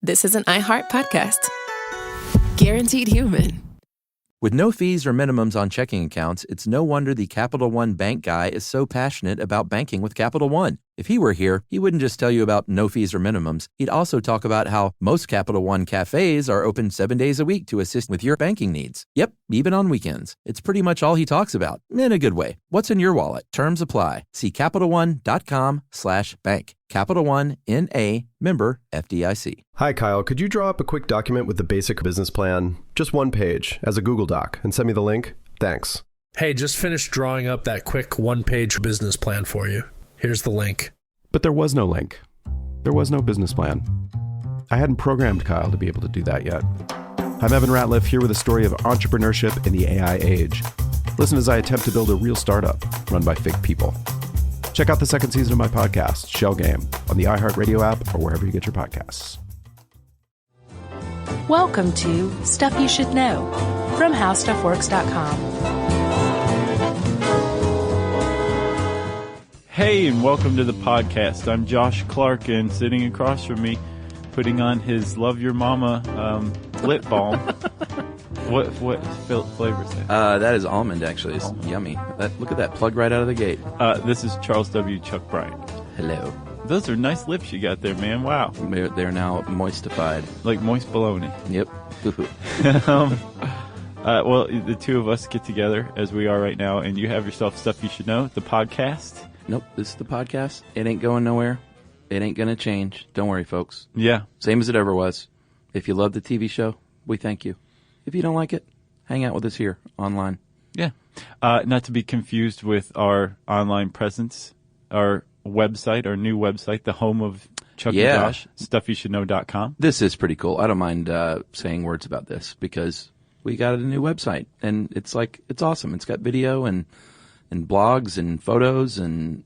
this is an iHeart podcast. Guaranteed human. With no fees or minimums on checking accounts, it's no wonder the Capital One bank guy is so passionate about banking with Capital One. If he were here, he wouldn't just tell you about no fees or minimums. He'd also talk about how most Capital One cafes are open 7 days a week to assist with your banking needs. Yep, even on weekends. It's pretty much all he talks about, in a good way. What's in your wallet? Terms apply. See CapitalOne.com/bank. Capital One, N.A., member FDIC. Hi, Kyle. Could you draw up a quick document with the basic business plan, just one page, as a Google Doc, and send me the link? Thanks. Hey, just finished drawing up that quick one-page business plan for you. Here's the link. But there was no link. There was no business plan. I hadn't programmed Kyle to be able to do that yet. I'm Evan Ratliff, here with a story of entrepreneurship in the AI age. Listen as I attempt to build a real startup run by fake people. Check out the second season of my podcast, Shell Game, on the iHeartRadio app or wherever you get your podcasts. Welcome to Stuff You Should Know from HowStuffWorks.com. Hey, and welcome to the podcast. I'm Josh Clark, and sitting across from me, putting on his Love Your Mama lip balm. What flavor is that? That is almond, actually. It's yummy. Look at that, plug right out of the gate. This is Charles W. Chuck Bryant. Hello. Those are nice lips you got there, man. Wow. They're now moistified. Like moist bologna. Yep. Well, the two of us get together, as we are right now, and you have yourself Stuff You Should Know, the podcast. Nope, this is the podcast. It ain't going nowhere. It ain't going to change. Don't worry, folks. Yeah. Same as it ever was. If you love the TV show, we thank you. If you don't like it, hang out with us here online. Yeah. Not to be confused with our online presence, our website, our new website, the home of Chuck and Josh, StuffYouShouldKnow.com. This is pretty cool. I don't mind saying words about this because we got a new website, and it's awesome. It's got video and blogs and photos and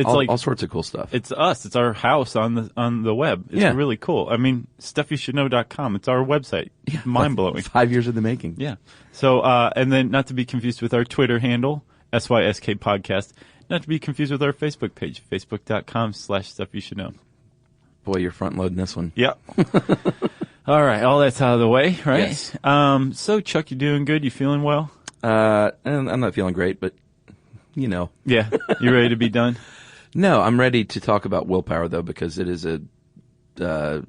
all sorts of cool stuff. It's us. It's our house on the web. It's really cool. I mean, StuffYouShouldKnow.com. It's our website. Yeah, mind blowing. 5 years in the making. Yeah. So, and then not to be confused with our Twitter handle, SYSK Podcast. Not to be confused with our Facebook page, Facebook.com/StuffYouShouldKnow. Boy, you're front loading this one. Yep. All right. All that's out of the way, right? Yes. So, Chuck, you doing good? You feeling well? And I'm not feeling great, but you know. Yeah. You ready to be done? No, I'm ready to talk about willpower, though, because it is a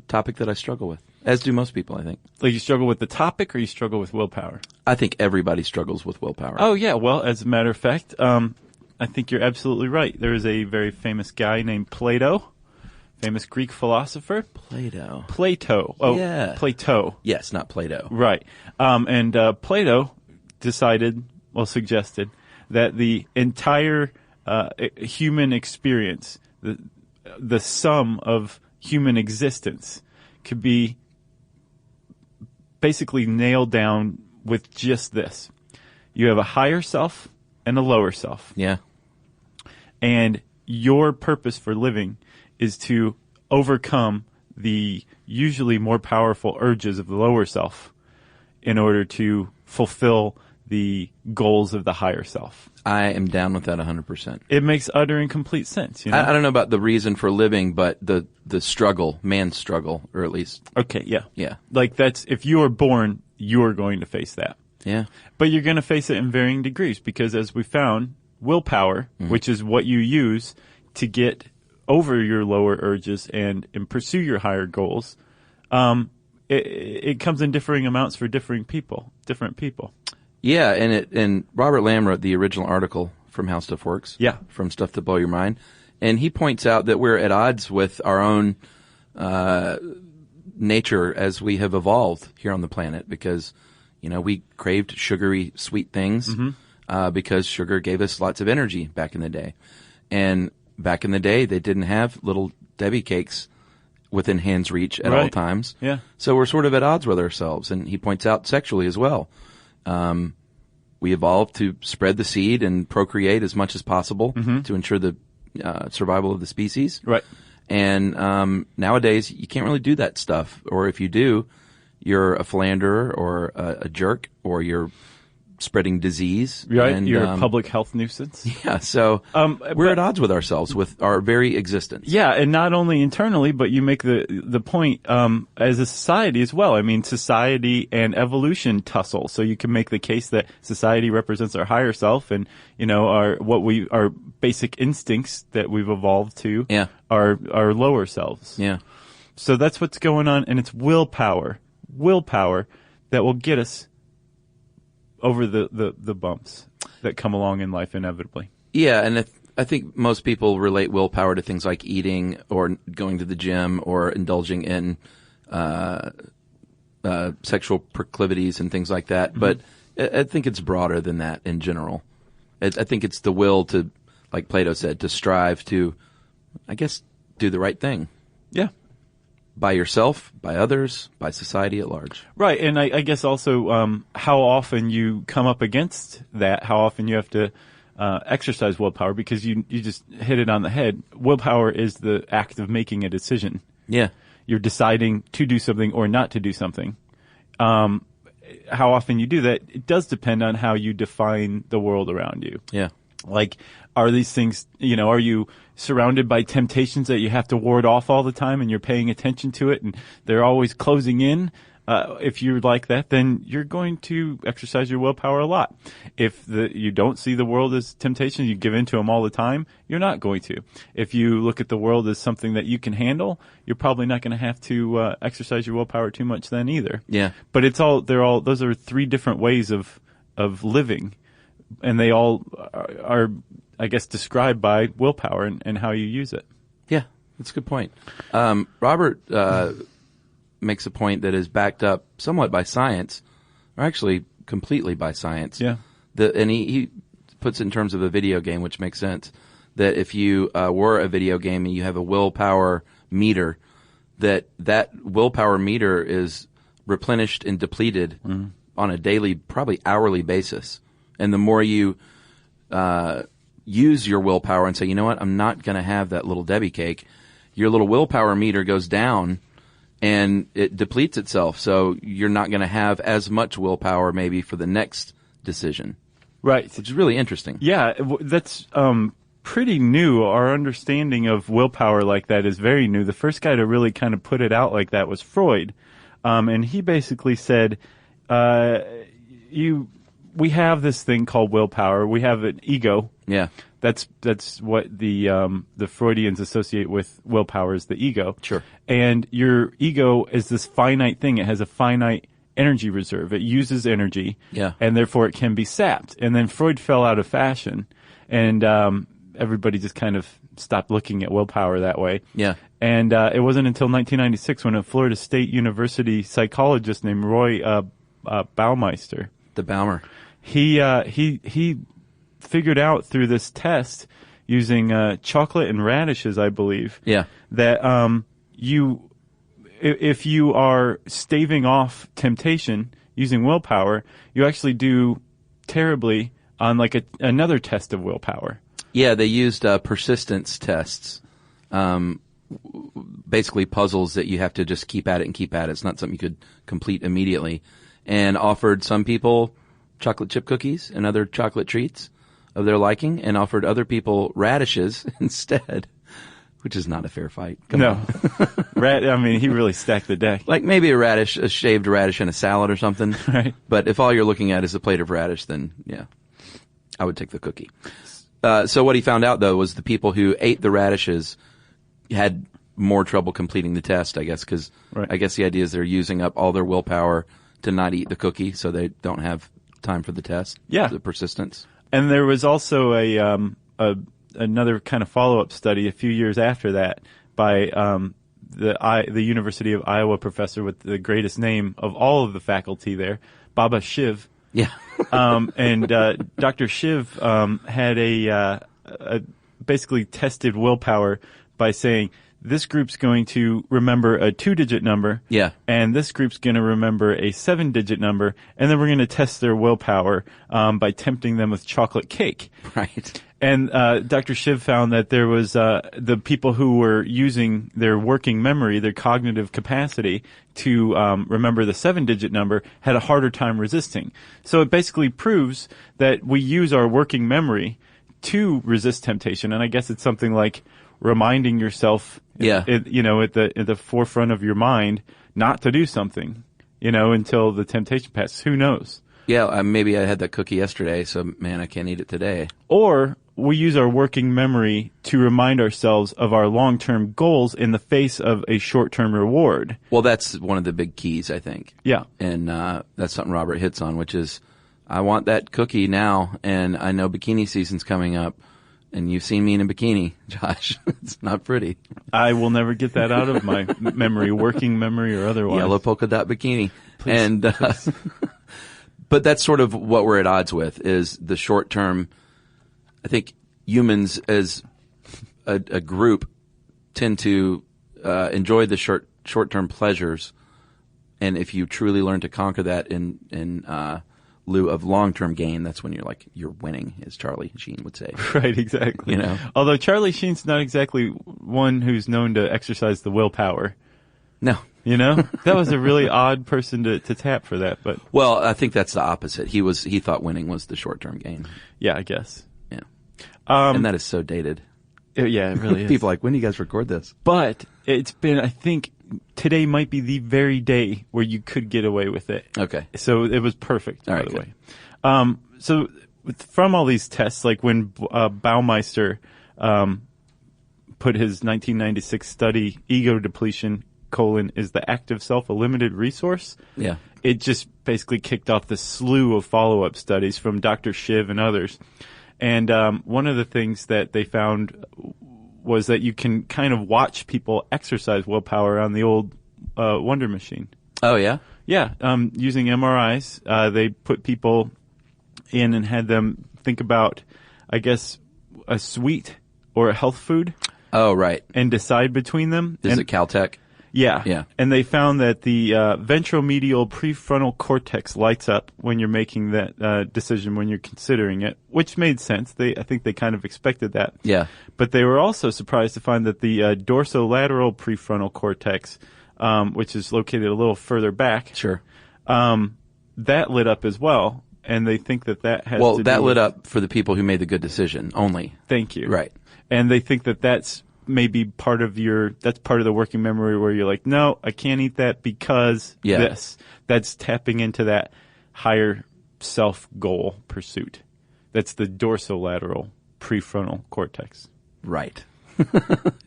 topic that I struggle with, as do most people, I think. Like you struggle with the topic or you struggle with willpower? I think everybody struggles with willpower. Oh, yeah. Well, as a matter of fact, I think you're absolutely right. There is a very famous guy named Plato, famous Greek philosopher. Plato. Oh, yeah. Plato. Yes, not Plato. Right. And Plato suggested that the entire human experience, the sum of human existence, could be basically nailed down with just this. You have a higher self and a lower self. Yeah. And your purpose for living is to overcome the usually more powerful urges of the lower self in order to fulfill the goals of the higher self. I am down with that 100%. It makes utter and complete sense. You know? I don't know about the reason for living, but the struggle, man's struggle, or at least. Okay, yeah. Yeah. Like if you are born, you are going to face that. Yeah. But you're going to face it in varying degrees because as we found, willpower, which is what you use to get over your lower urges and pursue your higher goals, it comes in differing amounts for different people. Yeah, and Robert Lamb wrote the original article from How Stuff Works. Yeah. From Stuff to Blow Your Mind. And he points out that we're at odds with our own nature as we have evolved here on the planet because, we craved sugary, sweet things because sugar gave us lots of energy back in the day. And back in the day, they didn't have little Debbie cakes within hand's reach at all times. Yeah. So we're sort of at odds with ourselves. And he points out sexually as well. We evolved to spread the seed and procreate as much as possible to ensure the survival of the species. Right. And nowadays, you can't really do that stuff. Or if you do, you're a philanderer or a jerk, or you're spreading disease. Right, and, you're a public health nuisance. Yeah, so we're at odds with ourselves, with our very existence. Yeah, and not only internally, but you make the point as a society as well. I mean, society and evolution tussle. So you can make the case that society represents our higher self, and our basic instincts that we've evolved to are our lower selves. Yeah. So that's what's going on, and it's willpower that will get us over the bumps that come along in life inevitably. Yeah, and I think most people relate willpower to things like eating or going to the gym or indulging in sexual proclivities and things like that. Mm-hmm. But I think it's broader than that in general. I think it's the will to, like Plato said, to strive to, I guess, do the right thing. Yeah. By yourself, by others, by society at large. Right, and I guess also how often you come up against that, how often you have to exercise willpower, because you just hit it on the head. Willpower is the act of making a decision. Yeah. You're deciding to do something or not to do something. How often you do that, it does depend on how you define the world around you. Yeah. Like, are these things, are you surrounded by temptations that you have to ward off all the time and you're paying attention to it and they're always closing in? If you're like that, then you're going to exercise your willpower a lot. If you don't see the world as temptation, you give in to them all the time, you're not going to. If you look at the world as something that you can handle, you're probably not going to have to exercise your willpower too much then either. Yeah. But those are three different ways of living, and they all are, I guess, described by willpower and how you use it. Yeah, that's a good point. Robert makes a point that is backed up somewhat by science, or actually completely by science. Yeah. And he puts it in terms of a video game, which makes sense, that if you were a video game and you have a willpower meter, that willpower meter is replenished and depleted on a daily, probably hourly basis. And the more you use your willpower and say, you know what, I'm not going to have that little Debbie cake, your little willpower meter goes down and it depletes itself. So you're not going to have as much willpower maybe for the next decision. Right. Which is really interesting. Yeah, that's pretty new. Our understanding of willpower like that is very new. The first guy to really kind of put it out like that was Freud. And he basically said, we have this thing called willpower. We have an ego. Yeah. That's what the Freudians associate with willpower, is the ego. Sure. And your ego is this finite thing. It has a finite energy reserve. It uses energy. Yeah. And therefore it can be sapped. And then Freud fell out of fashion, and everybody just kind of stopped looking at willpower that way. Yeah. And it wasn't until 1996 when a Florida State University psychologist named Roy Baumeister, the Baumer, he figured out through this test using chocolate and radishes, I believe, that if you are staving off temptation using willpower, you actually do terribly on like another test of willpower. Yeah, they used persistence tests, basically puzzles that you have to just keep at it and keep at it. It's not something you could complete immediately, and offered some people chocolate chip cookies and other chocolate treats of their liking, and offered other people radishes instead, which is not a fair fight. Come on. I mean, he really stacked the deck. Like maybe a shaved radish in a salad or something. Right. But if all you're looking at is a plate of radish, then yeah, I would take the cookie. So what he found out, though, was the people who ate the radishes had more trouble completing the test, I guess, because I guess the idea is they're using up all their willpower to not eat the cookie, so they don't have time for the test. Yeah. The persistence. And there was also another kind of follow-up study a few years after that by the University of Iowa professor with the greatest name of all of the faculty there, Baba Shiv. Yeah. And Dr. Shiv had basically tested willpower by saying, this group's going to remember a 2-digit number. Yeah. And this group's going to remember a 7-digit number. And then we're going to test their willpower by tempting them with chocolate cake. Right. And Dr. Shiv found that there was the people who were using their working memory, their cognitive capacity to remember the 7-digit number had a harder time resisting. So it basically proves that we use our working memory to resist temptation. And I guess it's something like reminding yourself, at the forefront of your mind, not to do something, until the temptation passes. Who knows? Yeah, maybe I had that cookie yesterday, so man, I can't eat it today. Or we use our working memory to remind ourselves of our long-term goals in the face of a short-term reward. Well, that's one of the big keys, I think. Yeah. And that's something Robert hits on, which is, I want that cookie now, and I know bikini season's coming up, and you've seen me in a bikini, Josh. It's not pretty. I will never get that out of my memory, working memory or otherwise. Yellow polka dot bikini. Please, and please. But that's sort of what we're at odds with, is the short term. I think humans as a group tend to enjoy the short term pleasures, and if you truly learn to conquer that in lieu of long term gain, that's when you're winning, as Charlie Sheen would say. Right, exactly. Although Charlie Sheen's not exactly one who's known to exercise the willpower. No. That was a really odd person to tap for that, but. Well, I think that's the opposite. He thought winning was the short term gain. Yeah, I guess. Yeah. And that is so dated. Yeah, it really is. People are like, when do you guys record this? But it's been, I think, today might be the very day where you could get away with it. Okay. So it was perfect, all by right, the way. So from all these tests, like when Baumeister put his 1996 study, ego depletion, is the active self a limited resource? Yeah. It just basically kicked off the slew of follow-up studies from Dr. Shiv and others. And one of the things that they found was that you can kind of watch people exercise willpower on the old Wonder Machine. Oh, yeah? Yeah. Using MRIs, they put people in and had them think about, I guess, a sweet or a health food. Oh, right. And decide between them. Is it Caltech? Yeah. Yeah. And they found that the ventromedial prefrontal cortex lights up when you're making that decision, when you're considering it, which made sense. I think they kind of expected that. Yeah. But they were also surprised to find that the dorsolateral prefrontal cortex, which is located a little further back, sure, that lit up as well. And they think that has to do Well, that lit with, up for the people who made the good decision only. Thank you. Right. And they think that that's maybe part of the working memory where you're like, no, I can't eat that because this. That's tapping into that higher self goal pursuit. That's the dorsolateral prefrontal cortex. Right.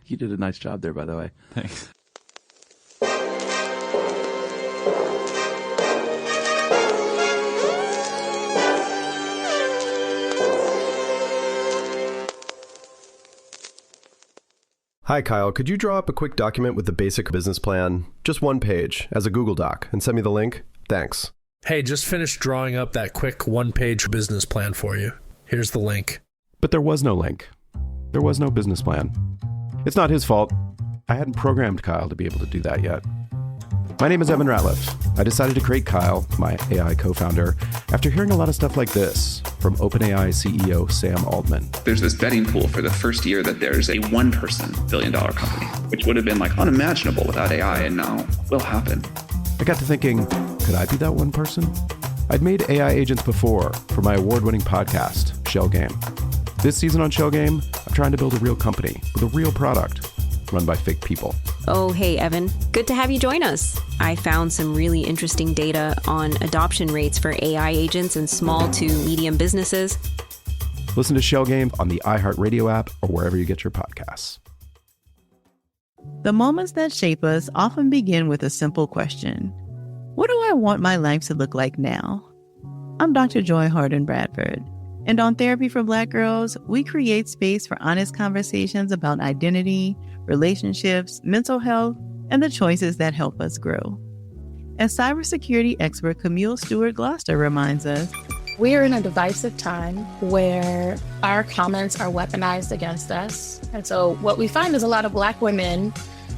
You did a nice job there, by the way. Thanks. Hi, Kyle. Could you draw up a quick document with the basic business plan, just one page, as a Google Doc, and send me the link? Thanks. Hey, just finished drawing up that quick one-page business plan for you. Here's the link. But there was no link. There was no business plan. It's not his fault. I hadn't programmed Kyle to be able to do that yet. My name is Evan Ratliff. I decided to create Kyle, my AI co-founder, after hearing a lot of stuff like this from OpenAI CEO Sam Altman. There's this betting pool for the first year that there's a one-person billion-dollar company, which would have been like unimaginable without AI, and now will happen. I got to thinking, could I be that one person? I'd made AI agents before for my award-winning podcast, Shell Game. This season on Shell Game, I'm trying to build a real company with a real product run by fake people. Oh, hey, Evan. Good to have you join us. I found some really interesting data on adoption rates for AI agents in small to medium businesses. Listen to Shell Game on the iHeartRadio app or wherever you get your podcasts. The moments that shape us often begin with a simple question. What do I want my life to look like now? I'm Dr. Joy Harden Bradford, and on Therapy for Black Girls, we create space for honest conversations about identity, relationships, mental health, and the choices that help us grow. As cybersecurity expert Camille Stewart-Gloucester reminds us, we're in a divisive time where our comments are weaponized against us. And so what we find is a lot of Black women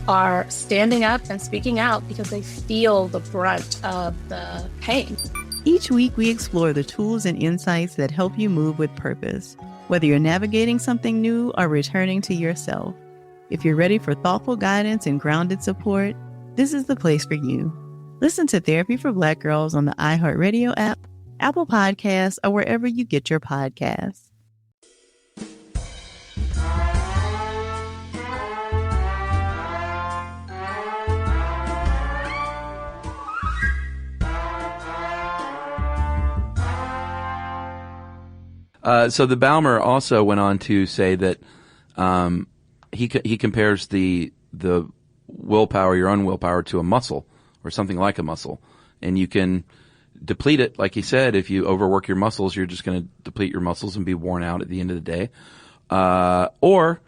are standing up and speaking out because they feel the brunt of the pain. Each week we explore the tools and insights that help you move with purpose. whether you're navigating something new or returning to yourself. If you're ready for thoughtful guidance and grounded support, this is the place for you. Listen to Therapy for Black Girls on the iHeartRadio app, Apple Podcasts, or wherever you get your podcasts. So the Balmer also went on to say that he compares the willpower, your own willpower, to a muscle or something like a muscle, and you can deplete it. Like he said, if you overwork your muscles, you're just going to deplete your muscles and be worn out at the end of the day. Or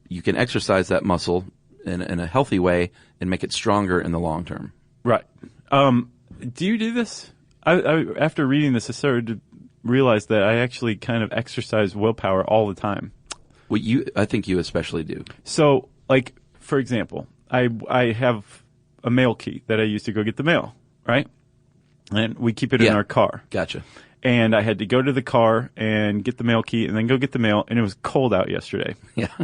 you can exercise that muscle in a healthy way and make it stronger in the long term. Right. Do you do this? I after reading this, I started to realize that I actually kind of exercise willpower all the time. Well, I think you especially do. So, like, for example, I have a mail key that I use to go get the mail, right? And we keep it in our car. Gotcha. And I had to go to the car and get the mail key and then go get the mail, and it was cold out yesterday. Yeah.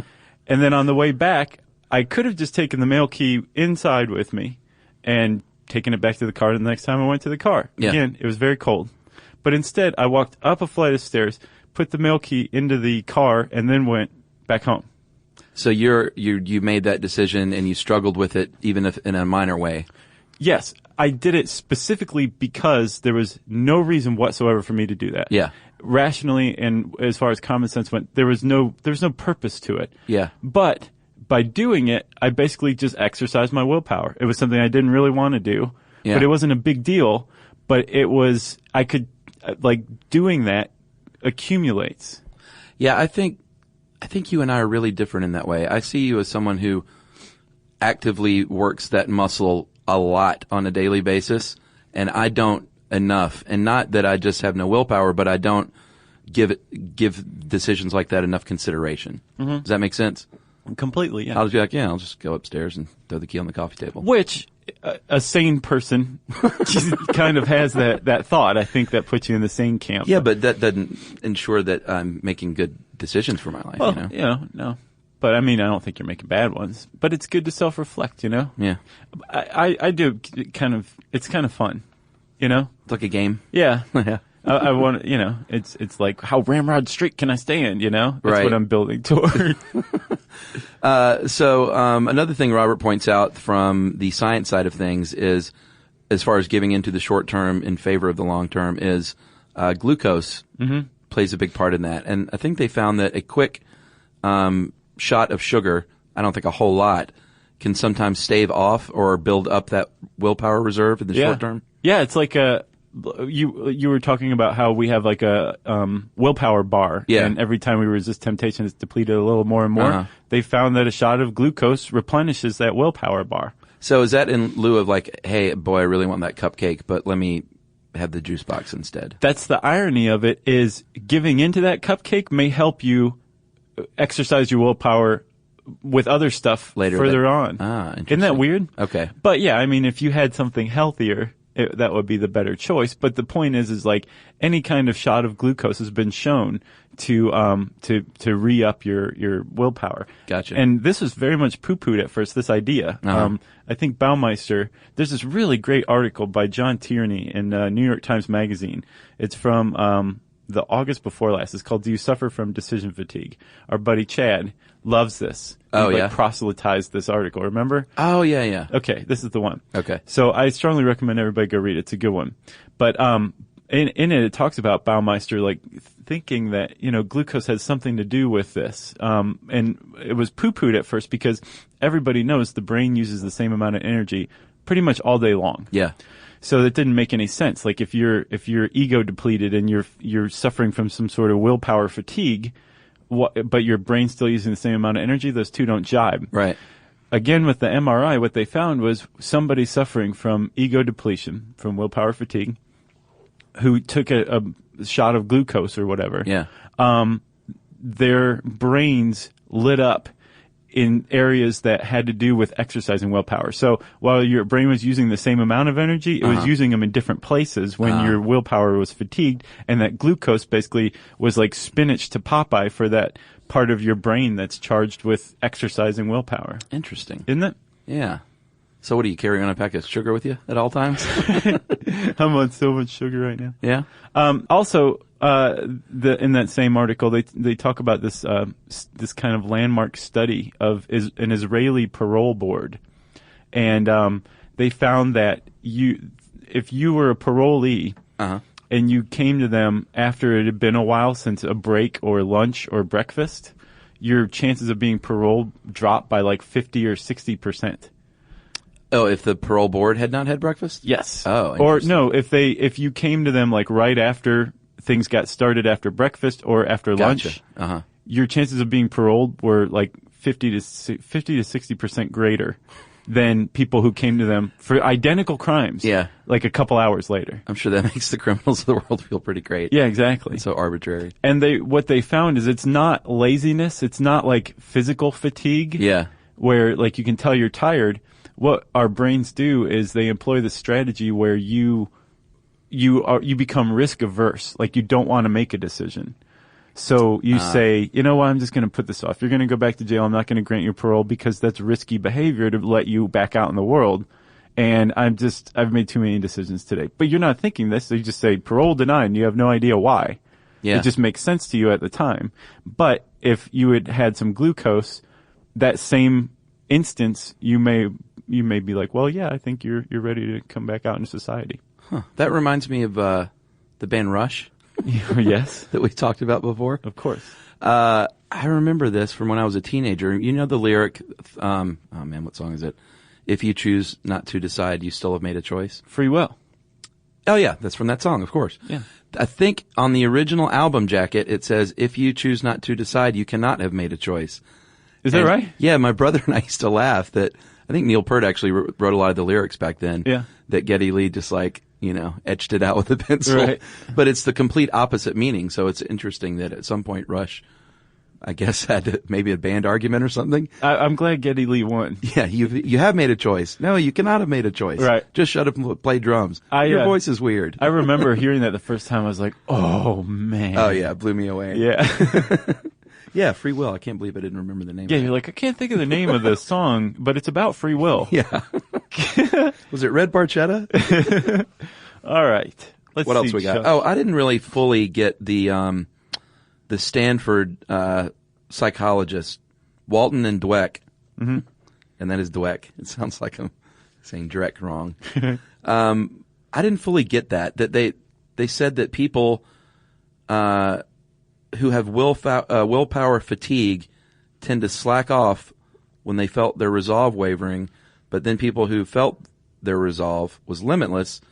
And then on the way back, I could have just taken the mail key inside with me and taken it back to the car the next time I went to the car. Yeah. Again, it was very cold. But instead, I walked up a flight of stairs, put the mail key into the car, and then went back home. So you made that decision and you struggled with it, even if in a minor way. Yes, I did it specifically because there was no reason whatsoever for me to do that. Yeah. Rationally, and as far as common sense went, there was no purpose to it. Yeah. But by doing it, I basically just exercised my willpower. It was something I didn't really want to do, but it wasn't a big deal. But it was, I could, like, doing that accumulates. Yeah, I think you and I are really different in that way. I see you as someone who actively works that muscle a lot on a daily basis, and I don't enough. And not that I just have no willpower, but I don't give decisions like that enough consideration. Mm-hmm. Does that make sense? Completely, yeah. I'll just be like, I'll just go upstairs and throw the key on the coffee table. Which a sane person kind of has that thought. I think that puts you in the sane camp. Yeah, but that doesn't ensure that I'm making good decisions for my life. Well, no. But I mean, I don't think you're making bad ones. But it's good to self-reflect, you know? Yeah. I do kind of, it's kind of fun, you know? It's like a game. Yeah. Yeah. I want, you know, it's like, how ramrod straight can I stand, you know? That's right. what I'm building toward. So another thing Robert points out from the science side of things is, as far as giving into the short term in favor of the long term, is glucose plays a big part in that. And I think they found that a quick shot of sugar, I don't think a whole lot, can sometimes stave off or build up that willpower reserve in the short term. Yeah, it's like you were talking about how we have like a willpower bar, and every time we resist temptation, it's depleted a little more and more. Uh-huh. They found that a shot of glucose replenishes that willpower bar. So is that in lieu of like, hey, boy, I really want that cupcake, but let me have the juice box instead? That's the irony of it, is giving into that cupcake may help you exercise your willpower with other stuff further on. Interesting. Isn't that weird? Okay. But yeah, I mean, if you had something healthier, that would be the better choice. But the point is like any kind of shot of glucose has been shown to re-up your willpower. Gotcha. And this was very much poo-pooed at first, this idea. Uh-huh. I think Baumeister, there's this really great article by John Tierney in New York Times Magazine. It's from the August before last. It's called "Do You Suffer from Decision Fatigue?" Our buddy Chad loves this. He proselytized this article, remember? Oh, yeah. Okay, this is the one. Okay. So I strongly recommend everybody go read it. It's a good one. But in it talks about Baumeister like thinking that, you know, glucose has something to do with this. And it was poo-pooed at first because everybody knows the brain uses the same amount of energy pretty much all day long. Yeah. So that didn't make any sense. Like if you're ego depleted and you're suffering from some sort of willpower fatigue, but your brain's still using the same amount of energy, those two don't jibe. Right. Again, with the MRI, what they found was somebody suffering from ego depletion, from willpower fatigue, who took a shot of glucose or whatever. Yeah. Their brains lit up in areas that had to do with exercise and willpower. So while your brain was using the same amount of energy, it was using them in different places when your willpower was fatigued, and that glucose basically was like spinach to Popeye for that part of your brain that's charged with exercise and willpower. Interesting. Isn't it? Yeah. So what do you carry on a pack of sugar with you at all times? I'm on so much sugar right now. Yeah. Also, in that same article, they talk about this this kind of landmark study of an Israeli parole board, and they found that if you were a parolee and you came to them after it had been a while since a break or lunch or breakfast, your chances of being paroled dropped by like 50 or 60%. Oh, if the parole board had not had breakfast? Yes. Oh, or no, if you came to them like right after things got started after breakfast or after lunch, your chances of being paroled were like 50 to 60% greater than people who came to them for identical crimes. Yeah. Like a couple hours later. I'm sure that makes the criminals of the world feel pretty great. Yeah, exactly. It's so arbitrary. And what they found is it's not laziness. It's not like physical fatigue. Yeah. Where like you can tell you're tired. What our brains do is they employ the strategy where you become risk averse. Like you don't want to make a decision. So you say, you know what, I'm just going to put this off. You're going to go back to jail. I'm not going to grant you parole because that's risky behavior to let you back out in the world. And I've made too many decisions today. But you're not thinking this. So you just say parole denied and you have no idea why. Yeah. It just makes sense to you at the time. But if you had some glucose, that same instance, you may be like, well, yeah, I think you're ready to come back out into society. Huh. That reminds me of the band Rush. Yes. That we talked about before. Of course. I remember this from when I was a teenager. You know the lyric, oh man, what song is it? If you choose not to decide, you still have made a choice. Free will. Oh yeah, that's from that song, of course. Yeah. I think on the original album jacket, it says, if you choose not to decide, you cannot have made a choice. Is that right? Yeah, my brother and I used to laugh that, I think Neil Peart actually wrote a lot of the lyrics back then. Yeah. That Geddy Lee just etched it out with a pencil. Right. But it's the complete opposite meaning. So it's interesting that at some point Rush, I guess, had maybe a band argument or something. I'm glad Geddy Lee won. Yeah, you have made a choice. No, you cannot have made a choice. Right. Just shut up and play drums. Your voice is weird. I remember hearing that the first time. I was like, oh, man. Oh, yeah, it blew me away. Yeah. Yeah, Free Will. I can't believe I didn't remember the name. Yeah, of it. you're like, I can't think of the name of the song, but it's about free will. Yeah. Was it Red Barchetta? All right. What else we got? Oh, I didn't really fully get the Stanford psychologist, Walton and Dweck. Mm-hmm. And that is Dweck. It sounds like I'm saying Drek wrong. I didn't fully get that they said that people who have willpower fatigue tend to slack off when they felt their resolve wavering, but then people who felt their resolve was limitless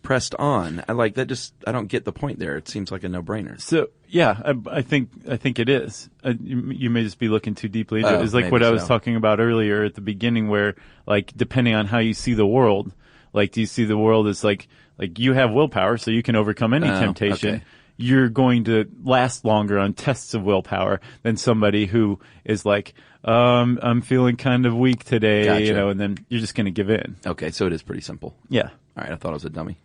pressed on. I don't get the point there. It seems like a no-brainer. So yeah, I think it is. You may just be looking too deeply into it. It's like what I was talking about earlier at the beginning, where like depending on how you see the world, like do you see the world as like you have willpower, so you can overcome any temptation. Okay. You're going to last longer on tests of willpower than somebody who is like, I'm feeling kind of weak today, Gotcha. and then you're just going to give in. Okay, so it is pretty simple. Yeah. All right, I thought I was a dummy.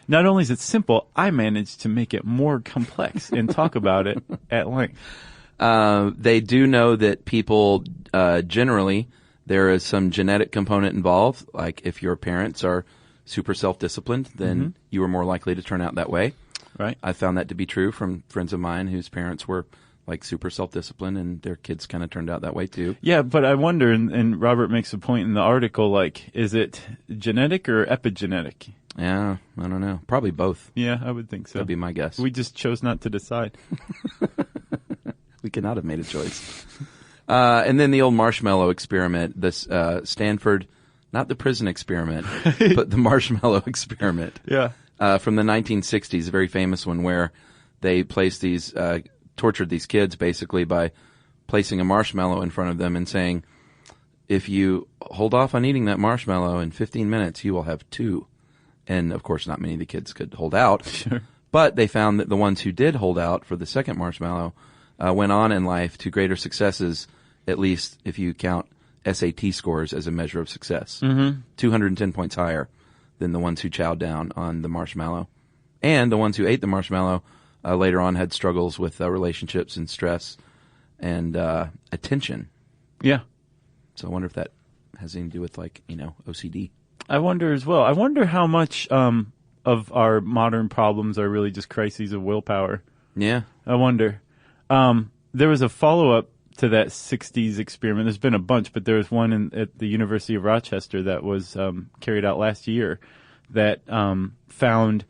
Not only is it simple, I managed to make it more complex and talk about it at length. They do know that people, generally, there is some genetic component involved. Like if your parents are super self-disciplined, then you are more likely to turn out that way. Right. I found that to be true from friends of mine whose parents were like super self-disciplined and their kids kind of turned out that way too. Yeah, but I wonder, and Robert makes a point in the article, like, is it genetic or epigenetic? Yeah, I don't know. Probably both. Yeah, I would think so. That'd be my guess. We just chose not to decide. We could not have made a choice. And then the old marshmallow experiment, this Stanford, not the prison experiment, but the marshmallow experiment. Yeah. From the 1960s, a very famous one where they placed tortured these kids basically by placing a marshmallow in front of them and saying, if you hold off on eating that marshmallow in 15 minutes, you will have 2. And of course, not many of the kids could hold out. Sure. But they found that the ones who did hold out for the second marshmallow went on in life to greater successes at least if you count SAT scores as a measure of success. 210 points higher than the ones who chowed down on the marshmallow. And the ones who ate the marshmallow later on had struggles with relationships and stress and attention. Yeah. So I wonder if that has anything to do with, like, OCD. I wonder as well. I wonder how much of our modern problems are really just crises of willpower. Yeah. I wonder. There was a follow-up to that 60s experiment. There's been a bunch, but there was one at the University of Rochester that was carried out last year that found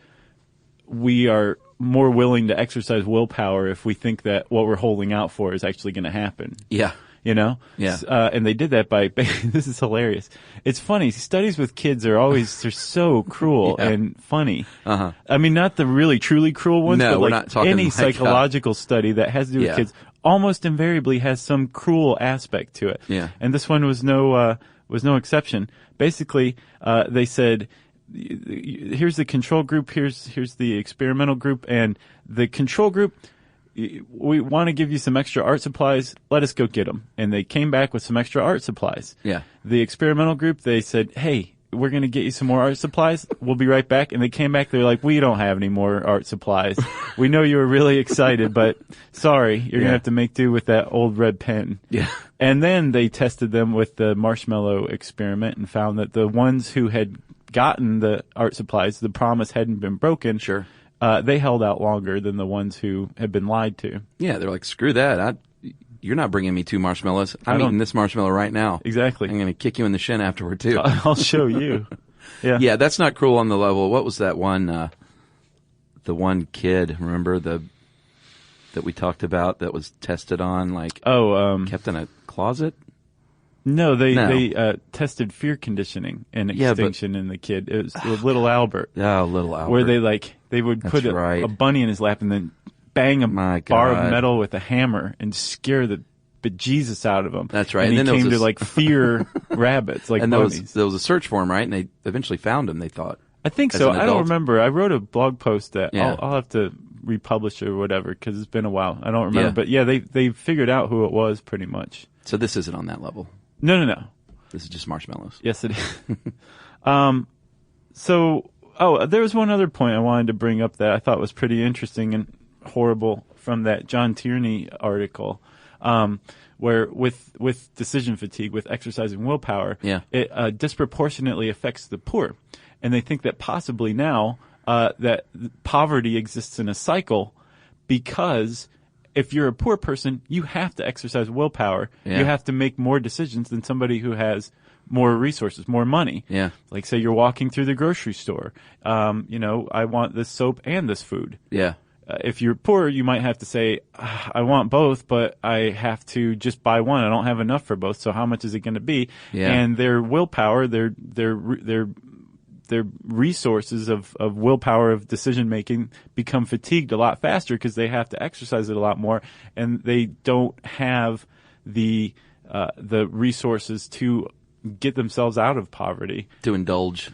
we are more willing to exercise willpower if we think that what we're holding out for is actually going to happen. Yeah. Yeah. And they did that by, this is hilarious. It's funny. Studies with kids are always, they're so cruel and funny. Uh-huh. I mean, not the really truly cruel ones, no, but we're like not talking any like, psychological study that has to do with kids almost invariably has some cruel aspect to it. Yeah. And this one was no exception. Basically, they said, here's the control group, here's the experimental group, and the control group, we want to give you some extra art supplies. Let us go get them. And they came back with some extra art supplies. Yeah. The experimental group, they said, hey, we're going to get you some more art supplies. We'll be right back. And they came back. They're like, we don't have any more art supplies. We know you were really excited, but sorry, you're going to have to make do with that old red pen. Yeah. And then they tested them with the marshmallow experiment and found that the ones who had gotten the art supplies, the promise hadn't been broken. Sure. They held out longer than the ones who had been lied to. Yeah, they're like, screw that. You're not bringing me 2 marshmallows. I'm eating this marshmallow right now. Exactly. I'm going to kick you in the shin afterward, too. I'll show you. Yeah. Yeah, that's not cruel on the level. What was that one, the one kid, remember, that we talked about that was tested on, like, kept in a closet? No, they tested fear conditioning and extinction in the kid. It was little Albert. Oh, little Albert. Where they would put a bunny in his lap and then bang a bar of metal with a hammer and scare the bejesus out of him. That's right. And then he came to like fear rabbits like bunnies. There was a search for him, right? And they eventually found him, they thought. I think so. I don't remember. I wrote a blog post that I'll have to republish or whatever because it's been a while. I don't remember. Yeah. But they figured out who it was pretty much. So this isn't on that level. No. This is just marshmallows. Yes, it is. There was one other point I wanted to bring up that I thought was pretty interesting and horrible from that John Tierney article, where with decision fatigue, with exercising willpower, it disproportionately affects the poor. And they think that possibly now that poverty exists in a cycle because if you're a poor person, you have to exercise willpower. Yeah. You have to make more decisions than somebody who has more resources, more money. Yeah. Like, say you're walking through the grocery store. I want this soap and this food. Yeah. If you're poor, you might have to say, I want both, but I have to just buy one. I don't have enough for both. So how much is it going to be? Yeah. And their willpower, their resources of willpower, of decision making, become fatigued a lot faster because they have to exercise it a lot more, and they don't have the resources to get themselves out of poverty, to indulge,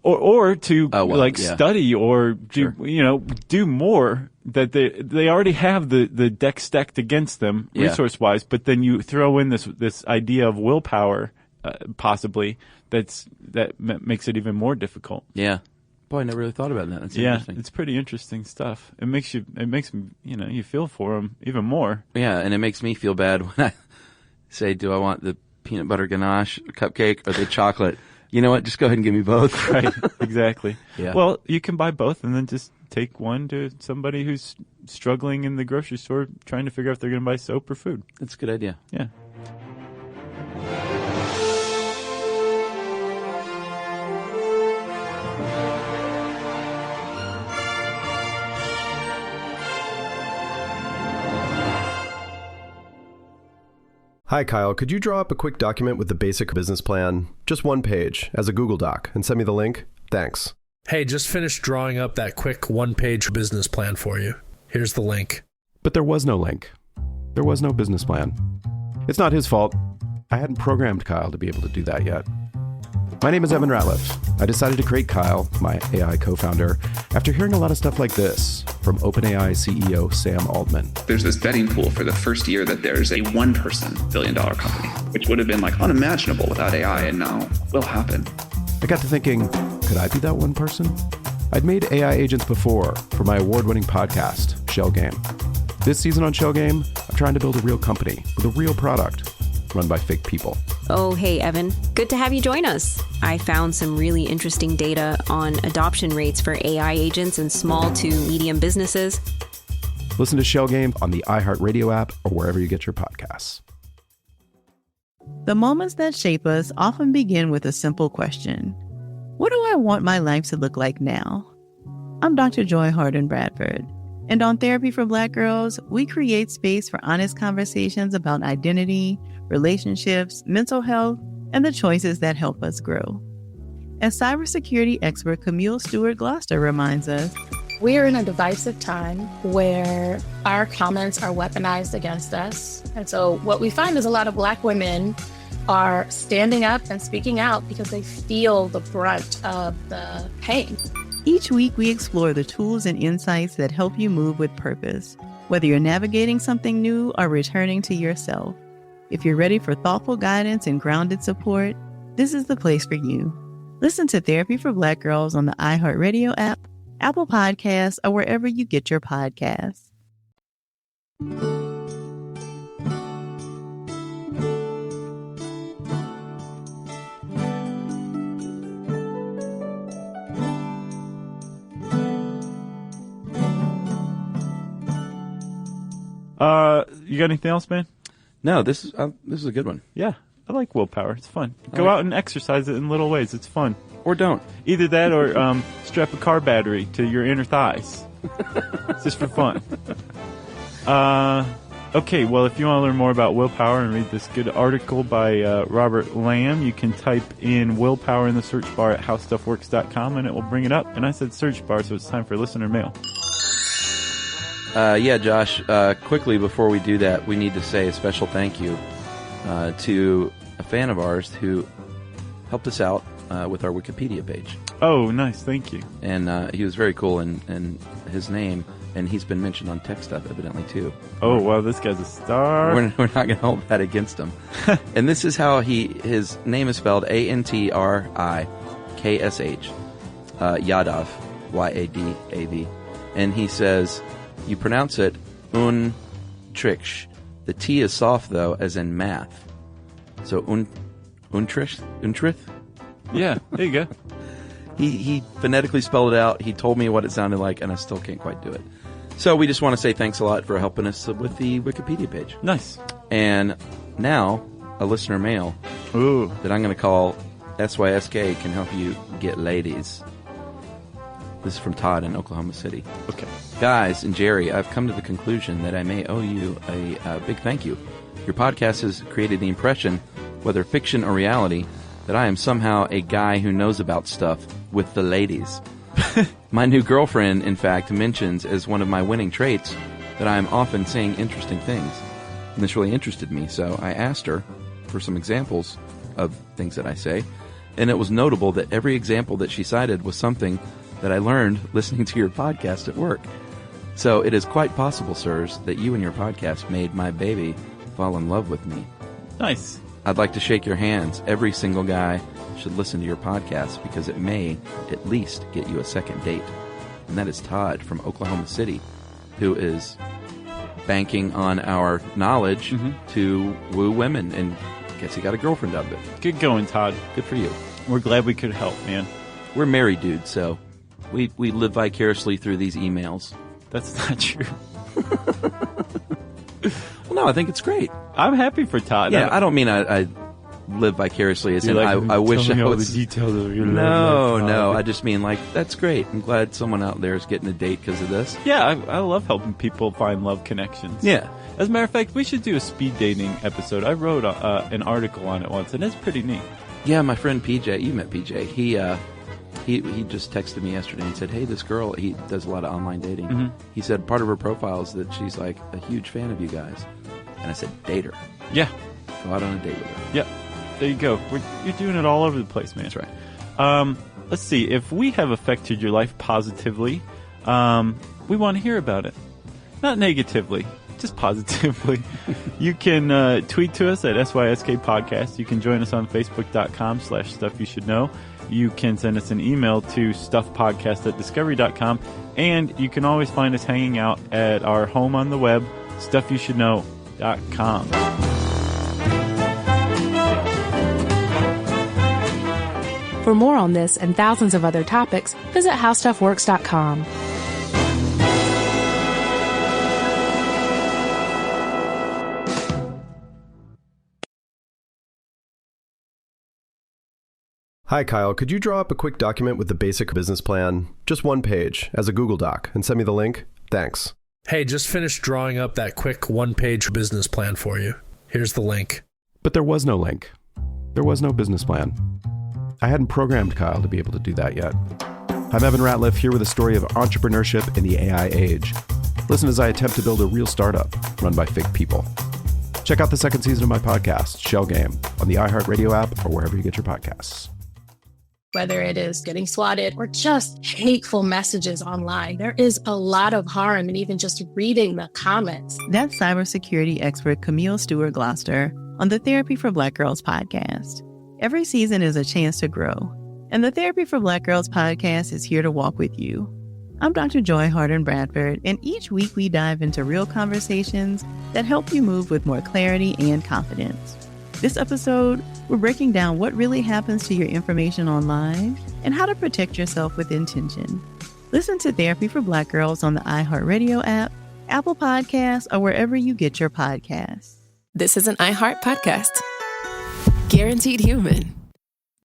or to study or do more. That they already have the deck stacked against them resource wise, but then you throw in this idea of willpower, possibly. That makes it even more difficult. Yeah. Boy, I never really thought about that. That's interesting. It's pretty interesting stuff. It makes you feel for them even more. Yeah, and it makes me feel bad when I say, do I want the peanut butter ganache cupcake or the chocolate? You know what? Just go ahead and give me both. Right. Exactly. Yeah. Well, you can buy both and then just take one to somebody who's struggling in the grocery store trying to figure out if they're going to buy soap or food. That's a good idea. Yeah. Hi, Kyle. Could you draw up a quick document with the basic business plan, just one page, as a Google Doc, and send me the link? Thanks. Hey, just finished drawing up that quick one-page business plan for you. Here's the link. But there was no link. There was no business plan. It's not his fault. I hadn't programmed Kyle to be able to do that yet. My name is Evan Ratliff. I decided to create Kyle, my AI co-founder, after hearing a lot of stuff like this from OpenAI CEO Sam Altman. There's this betting pool for the first year that there's a one-person billion-dollar company, which would have been like unimaginable without AI, and now will happen. I got to thinking, could I be that one person? I'd made AI agents before for my award-winning podcast, Shell Game. This season on Shell Game, I'm trying to build a real company with a real product run by fake people. Oh, hey, Evan. Good to have you join us. I found some really interesting data on adoption rates for AI agents in small to medium businesses. Listen to Shell Game on the iHeartRadio app or wherever you get your podcasts. The moments that shape us often begin with a simple question. What do I want my life to look like now? I'm Dr. Joy Harden Bradford, and on Therapy for Black Girls, we create space for honest conversations about identity, relationships, mental health, and the choices that help us grow. As cybersecurity expert Camille Stewart-Gloucester reminds us, we are in a divisive time where our comments are weaponized against us. And so what we find is a lot of Black women are standing up and speaking out because they feel the brunt of the pain. Each week we explore the tools and insights that help you move with purpose, whether you're navigating something new or returning to yourself. If you're ready for thoughtful guidance and grounded support, this is the place for you. Listen to Therapy for Black Girls on the iHeartRadio app, Apple Podcasts, or wherever you get your podcasts. You got anything else, man? No, this is a good one. Yeah, I like willpower. It's fun. Go out and exercise it in little ways. It's fun. Or don't. Either that or strap a car battery to your inner thighs. It's just for fun. Okay, well, if you want to learn more about willpower and read this good article by Robert Lamb, you can type in willpower in the search bar at howstuffworks.com and it will bring it up. And I said search bar, so it's time for listener mail. Yeah, Josh, quickly before we do that, we need to say a special thank you to a fan of ours who helped us out with our Wikipedia page. Oh, nice. Thank you. And he was very cool, and his name, and he's been mentioned on Tech Stuff, evidently, too. Oh, wow, this guy's a star. We're not going to hold that against him. And this is how his name is spelled, Antriksh, Yadav, Yadav. And he says, you pronounce it Untriksh. The T is soft, though, as in math. So Untrith? Yeah, there you go. He phonetically spelled it out. He told me what it sounded like, and I still can't quite do it. So we just want to say thanks a lot for helping us with the Wikipedia page. Nice. And now, a listener mail that I'm going to call SYSK can help you get ladies. This is from Todd in Oklahoma City. Okay. Guys and Jerry, I've come to the conclusion that I may owe you a big thank you. Your podcast has created the impression, whether fiction or reality, that I am somehow a guy who knows about stuff with the ladies. My new girlfriend, in fact, mentions as one of my winning traits that I am often saying interesting things. And this really interested me, so I asked her for some examples of things that I say, and it was notable that every example that she cited was something that I learned listening to your podcast at work. So it is quite possible, sirs, that you and your podcast made my baby fall in love with me. Nice. I'd like to shake your hands. Every single guy should listen to your podcast because it may at least get you a second date. And that is Todd from Oklahoma City, who is banking on our knowledge to woo women, and guess he got a girlfriend out of it. Good going, Todd. Good for you. We're glad we could help, man. We're married dudes, so we live vicariously through these emails. That's not true. Well, no, I think it's great. I'm happy for Todd. Yeah, I don't mean I live vicariously as in I wish I was. The details of your no, no. I just mean like that's great. I'm glad someone out there is getting a date because of this. Yeah, I love helping people find love connections. Yeah. As a matter of fact, we should do a speed dating episode. I wrote an article on it once, and it's pretty neat. Yeah, my friend PJ, you met PJ. He just texted me yesterday and said, hey, this girl, he does a lot of online dating. Mm-hmm. He said part of her profile is that she's like a huge fan of you guys. And I said, date her. Yeah. Go out on a date with her. Yeah. There you go. You're doing it all over the place, man. That's right. Let's see. If we have affected your life positively, we want to hear about it. Not negatively, just positively. You can tweet to us at SYSK Podcast. You can join us on Facebook.com/StuffYouShouldKnow. You can send us an email to StuffPodcast@Discovery.com. And you can always find us hanging out at our home on the web, StuffYouShouldKnow.com. For more on this and thousands of other topics, visit HowStuffWorks.com. Hi, Kyle. Could you draw up a quick document with the basic business plan, just one page, as a Google Doc, and send me the link? Thanks. Hey, just finished drawing up that quick one-page business plan for you. Here's the link. But there was no link. There was no business plan. I hadn't programmed Kyle to be able to do that yet. I'm Evan Ratliff, here with a story of entrepreneurship in the AI age. Listen as I attempt to build a real startup run by fake people. Check out the second season of my podcast, Shell Game, on the iHeartRadio app or wherever you get your podcasts. Whether it is getting swatted or just hateful messages online, there is a lot of harm in even just reading the comments. That's cybersecurity expert Camille Stewart-Gloucester on the Therapy for Black Girls podcast. Every season is a chance to grow, and the Therapy for Black Girls podcast is here to walk with you. I'm Dr. Joy Harden-Bradford, and each week we dive into real conversations that help you move with more clarity and confidence. This episode, we're breaking down what really happens to your information online and how to protect yourself with intention. Listen to Therapy for Black Girls on the iHeartRadio app, Apple Podcasts, or wherever you get your podcasts. This is an iHeart podcast. Guaranteed human.